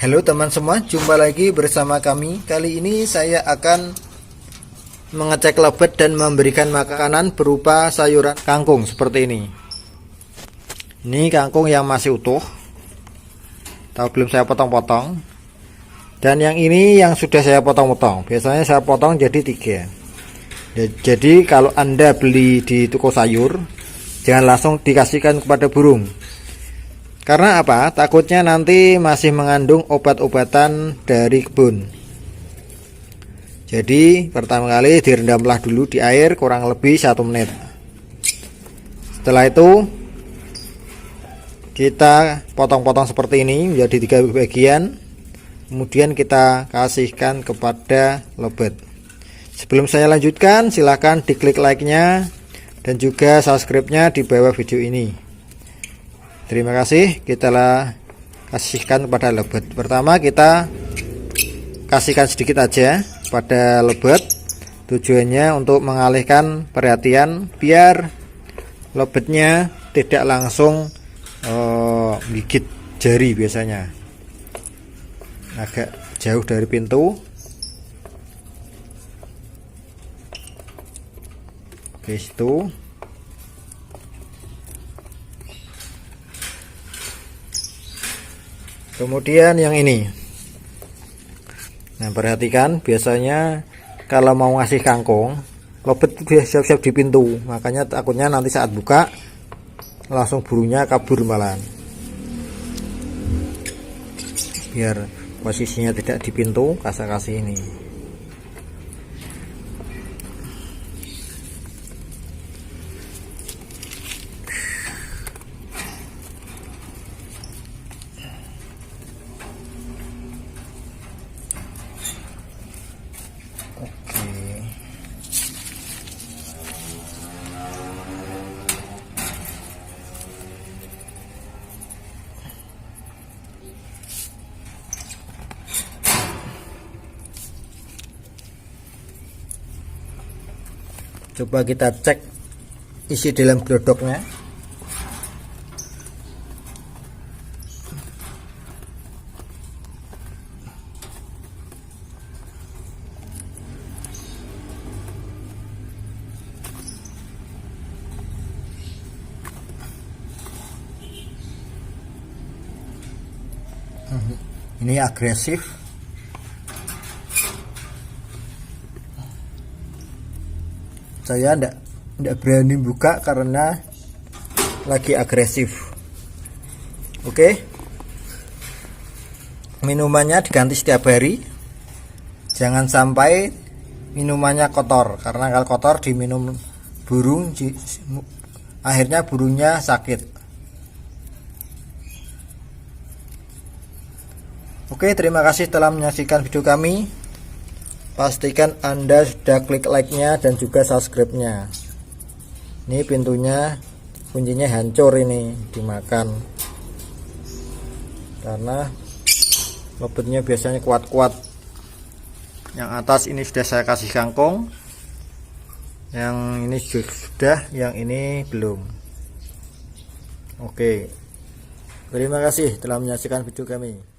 Halo teman semua, jumpa lagi bersama kami. Kali ini saya akan mengecek lebet dan memberikan makanan berupa sayuran kangkung seperti ini. Ini kangkung yang masih utuh, tahu belum saya potong-potong. Dan yang ini yang sudah saya potong-potong. Biasanya saya potong jadi 3. Jadi kalau Anda beli di toko sayur, jangan langsung dikasihkan kepada burung. Karena apa? Takutnya nanti masih mengandung obat-obatan dari kebun. Jadi pertama kali direndamlah dulu di air kurang lebih 1 menit. Setelah itu kita potong-potong seperti ini menjadi 3 bagian. Kemudian kita kasihkan kepada lebet. Sebelum saya lanjutkan, silahkan diklik like-nya dan juga subscribe-nya di bawah video ini. Terima kasih. Kita kasihkan kepada lebet. Pertama kita kasihkan sedikit aja pada lebet. Tujuannya untuk mengalihkan perhatian biar lebetnya tidak langsung gigit jari biasanya. Agak jauh dari pintu. Oke, situ. Kemudian yang ini. Nah, perhatikan biasanya kalau mau ngasih kangkung, lebet siap-siap di pintu. Makanya takutnya nanti saat buka langsung burungnya kabur malah. Biar posisinya tidak di pintu, kasih ini. Coba kita cek isi dalam glodoknya. Ini agresif. Saya tidak berani buka karena lagi agresif. Oke. Minumannya diganti setiap hari. Jangan sampai minumannya kotor, karena kalau kotor diminum burung akhirnya burungnya sakit. Oke, terima kasih telah menyaksikan video kami. Pastikan Anda sudah klik like-nya dan juga subscribe-nya. Ini pintunya, kuncinya hancur ini dimakan. Karena lebetnya biasanya kuat-kuat. Yang atas ini sudah saya kasih kangkung. Yang ini sudah, yang ini belum. Oke. Terima kasih telah menyaksikan video kami.